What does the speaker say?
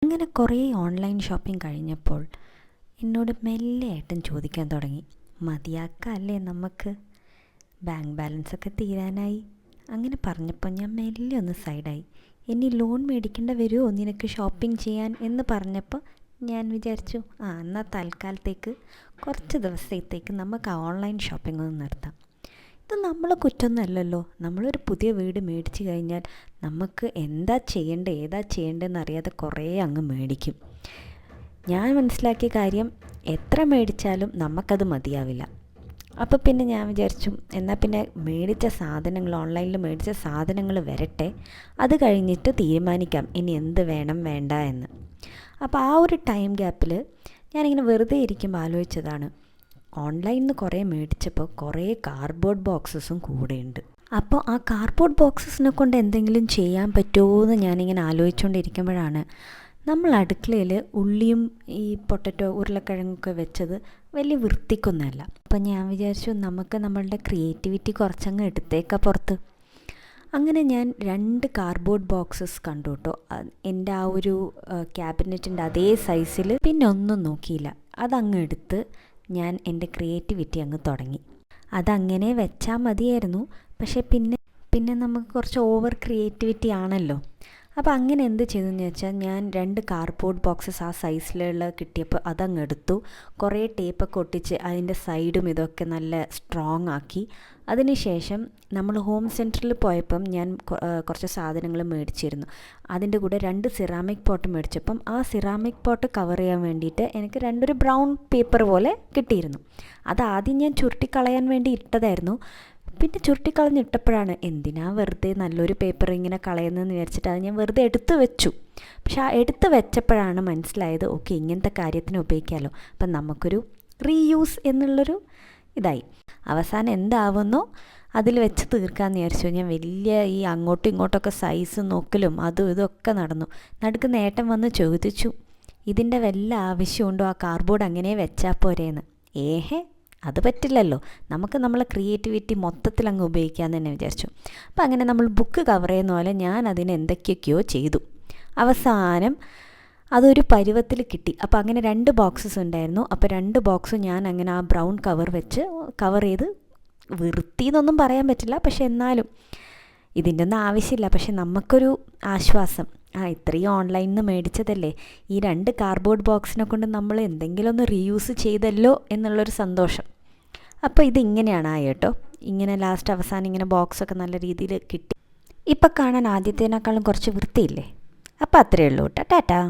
അങ്ങനെ കുറേ online shopping കഴിഞ്ഞപ്പോൾ എന്നോട് മെല്ലെ ഏട്ടൻ ചോദിക്കാൻ തുടങ്ങി, മതിയാക്കല്ലേ നമുക്ക്, ബാങ്ക് ബാലൻസൊക്കെ തീരാനായി. അങ്ങനെ പറഞ്ഞപ്പോൾ ഞാൻ മെല്ലെ ഒന്ന് സൈഡായി. ഇനി ലോൺ മേടിക്കേണ്ട വരുമോ നിനക്ക് ഷോപ്പിംഗ് ചെയ്യാൻ എന്ന് പറഞ്ഞപ്പോൾ ഞാൻ വിചാരിച്ചു, എന്നാൽ തൽക്കാലത്തേക്ക് കുറച്ച് ദിവസത്തേക്ക് നമുക്ക് ഓൺലൈൻ ഷോപ്പിംഗ് ഒന്ന് നിർത്താം. ഇത് നമ്മളെ കുറ്റമൊന്നുമല്ലല്ലോ. നമ്മളൊരു പുതിയ വീട് മേടിച്ച് കഴിഞ്ഞാൽ നമുക്ക് എന്താ ചെയ്യേണ്ടത് ഏതാ ചെയ്യേണ്ടതെന്ന് അറിയാതെ കുറേ അങ്ങ് മേടിക്കും. ഞാൻ മനസ്സിലാക്കിയ കാര്യം, എത്ര മേടിച്ചാലും നമുക്കത് മതിയാവില്ല. അപ്പോൾ പിന്നെ ഞാൻ വിചാരിച്ചു, എന്നാൽ പിന്നെ മേടിച്ച സാധനങ്ങൾ, ഓൺലൈനിൽ മേടിച്ച സാധനങ്ങൾ വരട്ടെ, അത് കഴിഞ്ഞിട്ട് തീരുമാനിക്കാം ഇനി എന്ത് വേണം വേണ്ട എന്ന്. അപ്പോൾ ആ ഒരു ടൈം ഗ്യാപ്പിൽ ഞാനിങ്ങനെ വെറുതെ ഇരിക്കുമ്പോൾ ആലോചിച്ചതാണ്, ഓൺലൈനിൽ നിന്ന് കുറേ മേടിച്ചപ്പോൾ കുറേ കാർഡ്ബോർഡ് ബോക്സസും കൂടെയുണ്ട്. അപ്പോൾ ആ കാർഡ്ബോർഡ് ബോക്സസിനെ കൊണ്ട് എന്തെങ്കിലും ചെയ്യാൻ പറ്റുമോ എന്ന് ഞാനിങ്ങനെ ആലോചിച്ചുകൊണ്ടിരിക്കുമ്പോഴാണ് നമ്മൾ അടുക്കളയിൽ ഉള്ളിയും ഈ പൊട്ടറ്റോ ഉരുളക്കിഴങ്ങൊക്കെ വെച്ചത് വലിയ വൃത്തിക്കൊന്നുമല്ല. അപ്പം ഞാൻ വിചാരിച്ചു, നമുക്ക് നമ്മളുടെ ക്രിയേറ്റിവിറ്റി കുറച്ചങ്ങ് എടുത്തേക്കാം പുറത്ത്. അങ്ങനെ ഞാൻ 2 കാർഡ്ബോർഡ് ബോക്സസ് കണ്ടു കേട്ടോ. എൻ്റെ ആ ഒരു ക്യാബിനറ്റിൻ്റെ അതേ സൈസിൽ. പിന്നെ ഒന്നും നോക്കിയില്ല, അതങ്ങ് എടുത്ത് ഞാൻ എൻ്റെ ക്രിയേറ്റിവിറ്റി അങ്ങ് തുടങ്ങി. അതങ്ങനെ വെച്ചാൽ മതിയായിരുന്നു, പക്ഷേ പിന്നെ നമുക്ക് കുറച്ച് ഓവർ ക്രിയേറ്റിവിറ്റി ആണല്ലോ. അപ്പോൾ അങ്ങനെ എന്ത് ചെയ്തെന്ന് വെച്ചാൽ, ഞാൻ 2 കാർഡ്ബോർഡ് ബോക്സസ് ആ സൈസിലുള്ള കിട്ടിയപ്പോൾ അതങ്ങ് എടുത്തു. കുറേ ടേപ്പൊക്കെ ഒട്ടിച്ച് അതിൻ്റെ സൈഡും ഇതൊക്കെ നല്ല സ്ട്രോങ് ആക്കി. അതിനുശേഷം നമ്മൾ ഹോം സെൻറ്ററിൽ പോയപ്പം ഞാൻ കുറച്ച് സാധനങ്ങൾ മേടിച്ചിരുന്നു. അതിൻ്റെ കൂടെ 2 സിറാമിക് പോട്ട് മേടിച്ചപ്പം ആ സിറാമിക് പോട്ട് കവർ ചെയ്യാൻ വേണ്ടിയിട്ട് എനിക്ക് 2 ബ്രൗൺ പേപ്പർ പോലെ കിട്ടിയിരുന്നു. അതാദ്യം ഞാൻ ചുരുട്ടിക്കളയാൻ വേണ്ടി ഇട്ടതായിരുന്നു. പിന്നെ ചുരുട്ടിക്കളഞ്ഞിട്ടപ്പോഴാണ്, എന്തിനാ വെറുതെ നല്ലൊരു പേപ്പർ ഇങ്ങനെ കളയുന്നതെന്ന് വിചാരിച്ചിട്ട് അത് ഞാൻ വെറുതെ എടുത്ത് വെച്ചു. പക്ഷെ ആ എടുത്ത് വെച്ചപ്പോഴാണ് മനസ്സിലായത്, ഓക്കെ, ഇങ്ങനത്തെ കാര്യത്തിന് ഉപയോഗിക്കാമല്ലോ. അപ്പം നമുക്കൊരു റീയൂസ് എന്നുള്ളൊരു ഇതായി. അവസാനം എന്താവുന്നോ അതിൽ വെച്ച് തീർക്കാമെന്ന് വിചാരിച്ചു. ഞാൻ വലിയ ഈ അങ്ങോട്ടും ഇങ്ങോട്ടൊക്കെ സൈസ് നോക്കലും അതും ഇതൊക്കെ നടന്നു. നടുക്ക് നേട്ടം വന്ന് ചോദിച്ചു, ഇതിൻ്റെ വല്ല ആവശ്യമുണ്ടോ, ആ കാർഡ്ബോർഡ് അങ്ങനെ വെച്ചാൽ പോരേന്ന്. അത് പറ്റില്ലല്ലോ, നമുക്ക് നമ്മളെ ക്രിയേറ്റിവിറ്റി മൊത്തത്തിൽ അങ്ങ് ഉപയോഗിക്കാമെന്ന് തന്നെ വിചാരിച്ചു. അപ്പോൾ അങ്ങനെ നമ്മൾ ബുക്ക് കവർ ചെയ്യുന്ന പോലെ ഞാൻ അതിന് എന്തൊക്കെയൊക്കെയോ ചെയ്തു. അവസാനം അതൊരു പരുവത്തിൽ കിട്ടി. അപ്പോൾ അങ്ങനെ 2 ബോക്സസ് ഉണ്ടായിരുന്നു. അപ്പോൾ 2 ബോക്സും ഞാൻ അങ്ങനെ ആ ബ്രൗൺ കവർ വെച്ച് കവർ ചെയ്ത്, വൃത്തി എന്നൊന്നും പറയാൻ പറ്റില്ല, പക്ഷെ എന്നാലും ഇതിൻ്റെ ഒന്നും ആവശ്യമില്ല. പക്ഷെ നമുക്കൊരു ആശ്വാസം, ഇത്രയും ഓൺലൈനിൽ നിന്ന് മേടിച്ചതല്ലേ, ഈ 2 കാർഡ്ബോർഡ് ബോക്സിനെ കൊണ്ട് നമ്മൾ എന്തെങ്കിലും ഒന്ന് റീയൂസ് ചെയ്തല്ലോ എന്നുള്ളൊരു സന്തോഷം. അപ്പോൾ ഇതിങ്ങനെയാണ് കേട്ടോ. ഇങ്ങനെ ലാസ്റ്റ് അവസാനം ഇങ്ങനെ ബോക്സൊക്കെ നല്ല രീതിയിൽ കിട്ടി. ഇപ്പം കാണാൻ ആദ്യത്തേനേക്കാളും കുറച്ച് വൃത്തിയില്ലേ. അപ്പോൾ അത്രയേ ഉള്ളൂ കേട്ടോ. ടാറ്റാ.